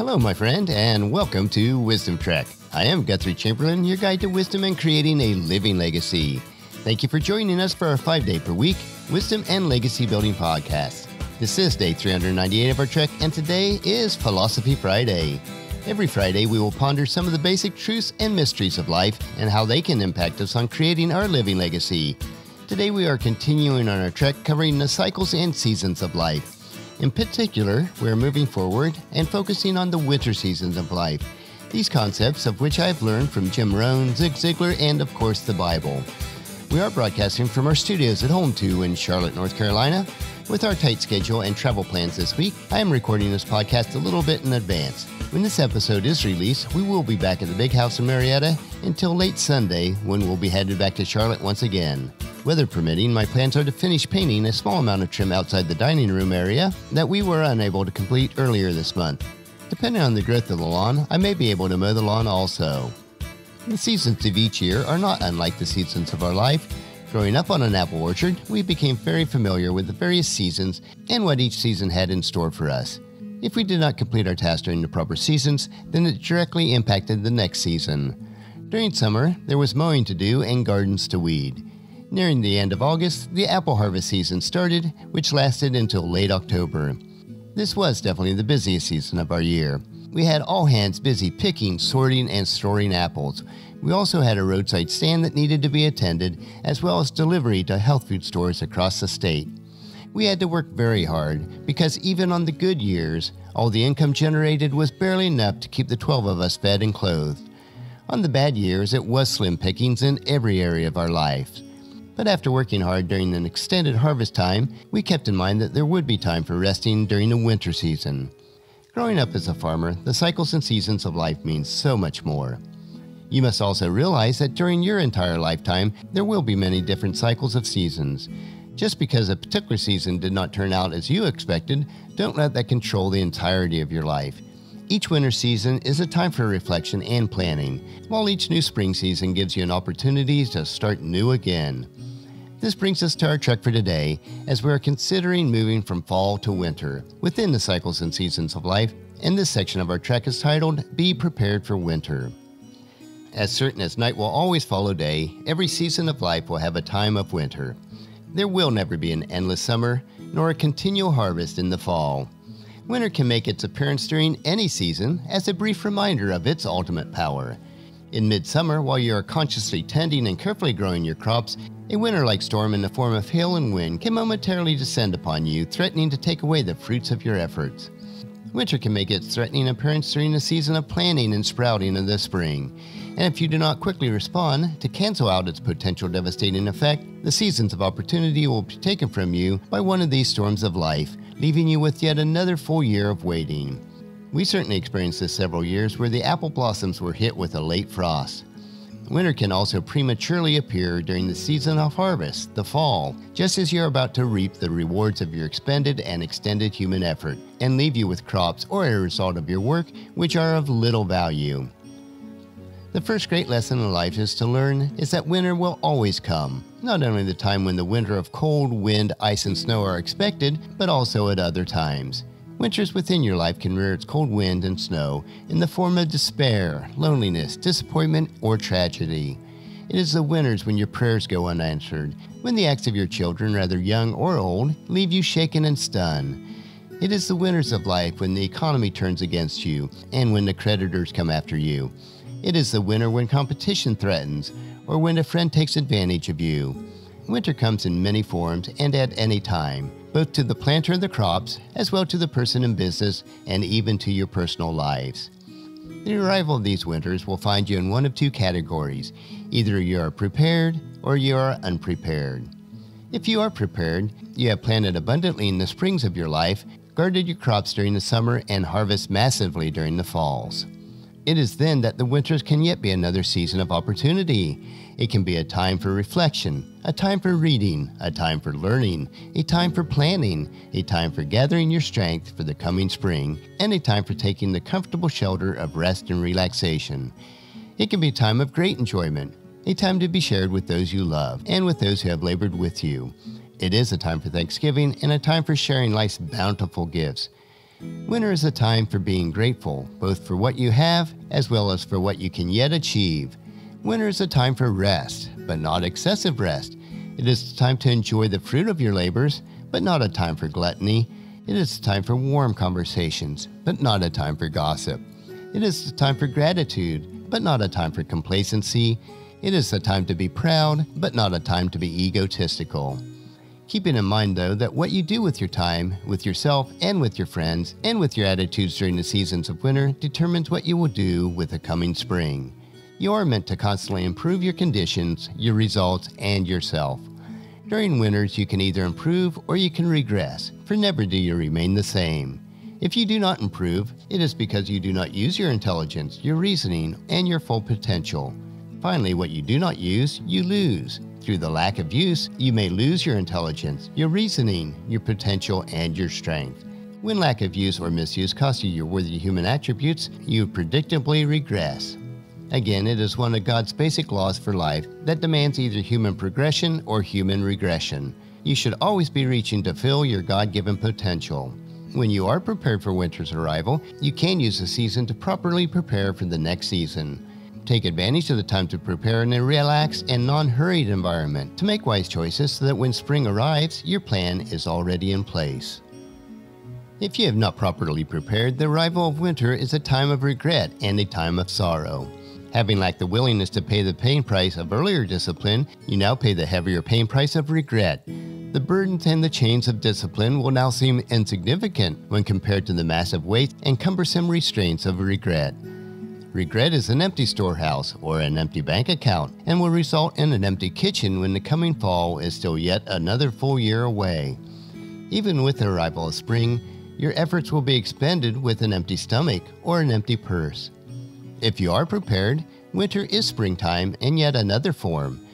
Hello, my friend, and welcome to Wisdom Trek. I am Guthrie Chamberlain, your guide to wisdom and creating a living legacy. Thank you for joining us for our 5-day per week Wisdom and Legacy Building podcast. This is day 398 of our trek, and today is Philosophy Friday. Every Friday, we will ponder some of the basic truths and mysteries of life and how they can impact us on creating our living legacy. Today, we are continuing on our trek covering the cycles and seasons of life. In particular, we're moving forward and focusing on the winter seasons of life. These concepts, of which I've learned from Jim Rohn, Zig Ziglar, and of course the Bible. We are broadcasting from our studios at Home 2 in Charlotte, North Carolina. With our tight schedule and travel plans this week, I am recording this podcast a little bit in advance. When this episode is released, we will be back at the big house in Marietta until late Sunday, when we'll be headed back to Charlotte once again. Weather permitting, my plans are to finish painting a small amount of trim outside the dining room area that we were unable to complete earlier this month. Depending on the growth of the lawn, I may be able to mow the lawn also. The seasons of each year are not unlike the seasons of our life. Growing up on an apple orchard, we became very familiar with the various seasons and what each season had in store for us. If we did not complete our task during the proper seasons, then it directly impacted the next season. During summer, there was mowing to do and gardens to weed. Nearing the end of August, the apple harvest season started, which lasted until late October. This was definitely the busiest season of our year. We had all hands busy picking, sorting, and storing apples. We also had a roadside stand that needed to be attended, as well as delivery to health food stores across the state. We had to work very hard, because even on the good years, all the income generated was barely enough to keep the 12 of us fed and clothed. On the bad years, it was slim pickings in every area of our lives. But after working hard during an extended harvest time, we kept in mind that there would be time for resting during the winter season. Growing up as a farmer, the cycles and seasons of life mean so much more. You must also realize that during your entire lifetime, there will be many different cycles of seasons. Just because a particular season did not turn out as you expected, don't let that control the entirety of your life. Each winter season is a time for reflection and planning, while each new spring season gives you an opportunity to start new again. This brings us to our trek for today, as we are considering moving from fall to winter within the cycles and seasons of life, and this section of our trek is titled, Be Prepared for Winter. As certain as night will always follow day, every season of life will have a time of winter. There will never be an endless summer, nor a continual harvest in the fall. Winter can make its appearance during any season as a brief reminder of its ultimate power. In midsummer, while you are consciously tending and carefully growing your crops, a winter-like storm in the form of hail and wind can momentarily descend upon you, threatening to take away the fruits of your efforts. Winter can make its threatening appearance during the season of planting and sprouting in the spring. And if you do not quickly respond to cancel out its potential devastating effect, the seasons of opportunity will be taken from you by one of these storms of life, leaving you with yet another full year of waiting. We certainly experienced this several years where the apple blossoms were hit with a late frost. Winter can also prematurely appear during the season of harvest, the fall, just as you're about to reap the rewards of your expended and extended human effort, and leave you with crops or a result of your work which are of little value. The first great lesson in life is to learn is that winter will always come, not only the time when the winter of cold, wind, ice, and snow are expected, but also at other times. Winters within your life can rear its cold wind and snow in the form of despair, loneliness, disappointment, or tragedy. It is the winters when your prayers go unanswered, when the acts of your children, whether young or old, leave you shaken and stunned. It is the winters of life when the economy turns against you and when the creditors come after you. It is the winter when competition threatens or when a friend takes advantage of you. Winter comes in many forms and at any time, both to the planter of the crops, as well to the person in business, and even to your personal lives. The arrival of these winters will find you in one of two categories. Either you are prepared or you are unprepared. If you are prepared, you have planted abundantly in the springs of your life, guarded your crops during the summer, and harvest massively during the falls. It is then that the winters can yet be another season of opportunity. It can be a time for reflection, a time for reading, a time for learning, a time for planning, a time for gathering your strength for the coming spring, and a time for taking the comfortable shelter of rest and relaxation. It can be a time of great enjoyment, a time to be shared with those you love and with those who have labored with you. It is a time for Thanksgiving and a time for sharing life's bountiful gifts. Winter is a time for being grateful, both for what you have as well as for what you can yet achieve. Winter is a time for rest, but not excessive rest. It is a time to enjoy the fruit of your labors, but not a time for gluttony. It is a time for warm conversations, but not a time for gossip. It is a time for gratitude, but not a time for complacency. It is a time to be proud, but not a time to be egotistical. Keeping in mind, though, that what you do with your time, with yourself and with your friends, and with your attitudes during the seasons of winter determines what you will do with the coming spring. You are meant to constantly improve your conditions, your results, and yourself. During winters, you can either improve or you can regress, for never do you remain the same. If you do not improve, it is because you do not use your intelligence, your reasoning, and your full potential. Finally, what you do not use, you lose. Through the lack of use, you may lose your intelligence, your reasoning, your potential, and your strength. When lack of use or misuse costs you your worthy human attributes, you predictably regress. Again, it is one of God's basic laws for life that demands either human progression or human regression. You should always be reaching to fill your God-given potential. When you are prepared for winter's arrival, you can use the season to properly prepare for the next season. Take advantage of the time to prepare in a relaxed and non-hurried environment to make wise choices so that when spring arrives, your plan is already in place. If you have not properly prepared, the arrival of winter is a time of regret and a time of sorrow. Having lacked the willingness to pay the pain price of earlier discipline, you now pay the heavier pain price of regret. The burdens and the chains of discipline will now seem insignificant when compared to the massive weight and cumbersome restraints of regret. Regret is an empty storehouse or an empty bank account and will result in an empty kitchen when the coming fall is still yet another full year away. Even with the arrival of spring, your efforts will be expended with an empty stomach or an empty purse. If you are prepared, winter is springtime in yet another form.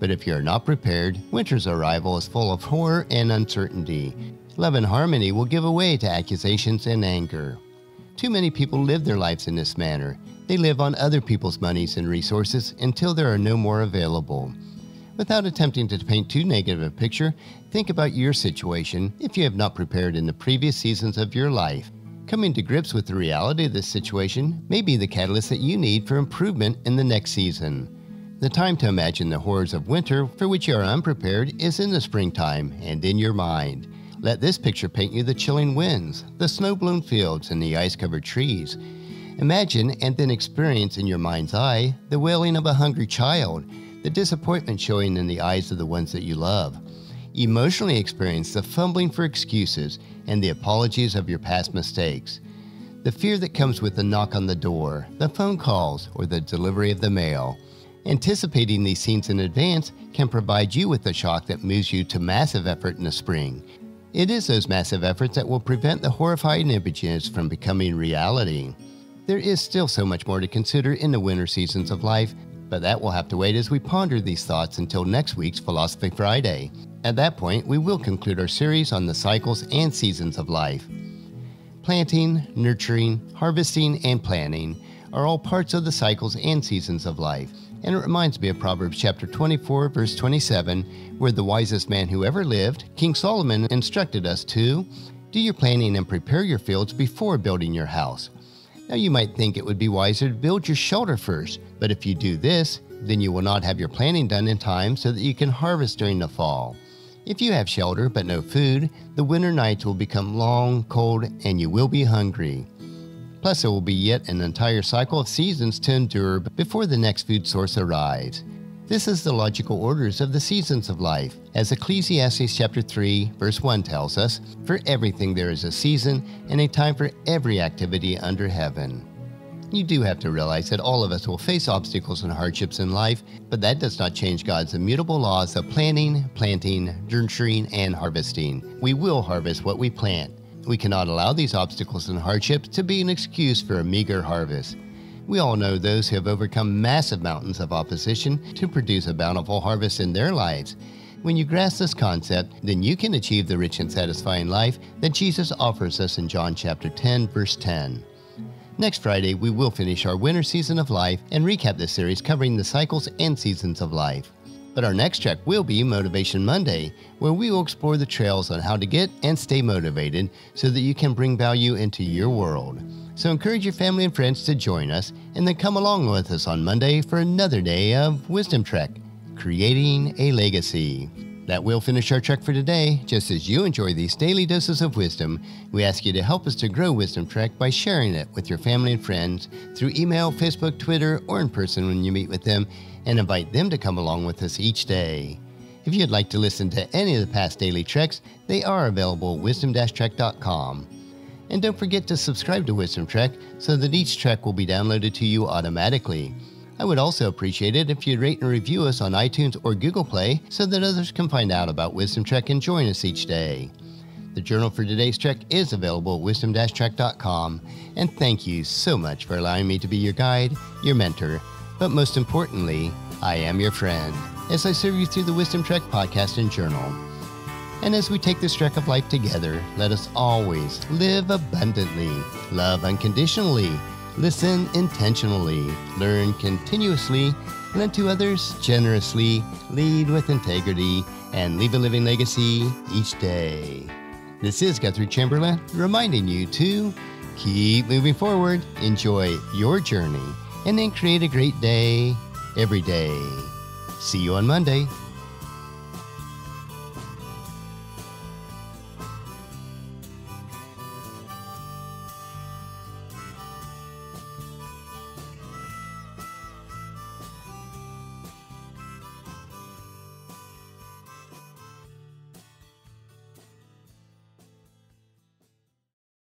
But if you are not prepared, winter's arrival is full of horror and uncertainty. Love and harmony will give way to accusations and anger. Too many people live their lives in this manner. They live on other people's monies and resources until there are no more available. Without attempting to paint too negative a picture, think about your situation if you have not prepared in the previous seasons of your life. Coming to grips with the reality of this situation may be the catalyst that you need for improvement in the next season. The time to imagine the horrors of winter for which you are unprepared is in the springtime and in your mind. Let this picture paint you the chilling winds, the snow-blown fields, and the ice-covered trees. Imagine and then experience in your mind's eye the wailing of a hungry child, the disappointment showing in the eyes of the ones that you love. Emotionally experience the fumbling for excuses and the apologies of your past mistakes. The fear that comes with the knock on the door, the phone calls, or the delivery of the mail. Anticipating these scenes in advance can provide you with the shock that moves you to massive effort in the spring. It is those massive efforts that will prevent the horrifying images from becoming reality. There is still so much more to consider in the winter seasons of life, but that will have to wait as we ponder these thoughts until next week's Philosophy Friday. At that point, we will conclude our series on the cycles and seasons of life. Planting, nurturing, harvesting, and planting are all parts of the cycles and seasons of life. And it reminds me of Proverbs chapter 24, verse 27, where the wisest man who ever lived, King Solomon, instructed us to do your planning and prepare your fields before building your house. Now you might think it would be wiser to build your shelter first, but if you do this, then you will not have your planning done in time so that you can harvest during the fall. If you have shelter but no food, the winter nights will become long, cold, and you will be hungry. Plus, there will be yet an entire cycle of seasons to endure before the next food source arrives. This is the logical orders of the seasons of life. As Ecclesiastes chapter 3, verse 1 tells us, "For everything there is a season and a time for every activity under heaven." You do have to realize that all of us will face obstacles and hardships in life, but that does not change God's immutable laws of planting, nurturing, and harvesting. We will harvest what we plant. We cannot allow these obstacles and hardships to be an excuse for a meager harvest. We all know those who have overcome massive mountains of opposition to produce a bountiful harvest in their lives. When you grasp this concept, then you can achieve the rich and satisfying life that Jesus offers us in John chapter 10, verse 10. Next Friday, we will finish our winter season of life and recap this series covering the cycles and seasons of life. But our next trek will be Motivation Monday, where we will explore the trails on how to get and stay motivated so that you can bring value into your world. So encourage your family and friends to join us, and then come along with us on Monday for another day of Wisdom Trek, Creating a Legacy. That will finish our trek for today. Just as you enjoy these daily doses of wisdom, we ask you to help us to grow Wisdom Trek by sharing it with your family and friends through email, Facebook, Twitter, or in person when you meet with them, and invite them to come along with us each day. If you'd like to listen to any of the past daily treks, they are available at wisdom-trek.com. And don't forget to subscribe to Wisdom Trek so that each trek will be downloaded to you automatically. I would also appreciate it if you'd rate and review us on iTunes or Google Play so that others can find out about Wisdom Trek and join us each day. The journal for today's trek is available at wisdom-trek.com, and thank you so much for allowing me to be your guide, your mentor, but most importantly, I am your friend as I serve you through the Wisdom Trek podcast and journal. And as we take this trek of life together, let us always live abundantly, love unconditionally, listen intentionally, learn continuously, lend to others generously, lead with integrity, and leave a living legacy each day. This is Guthrie Chamberlain reminding you to keep moving forward, enjoy your journey, and then create a great day every day. See you on Monday.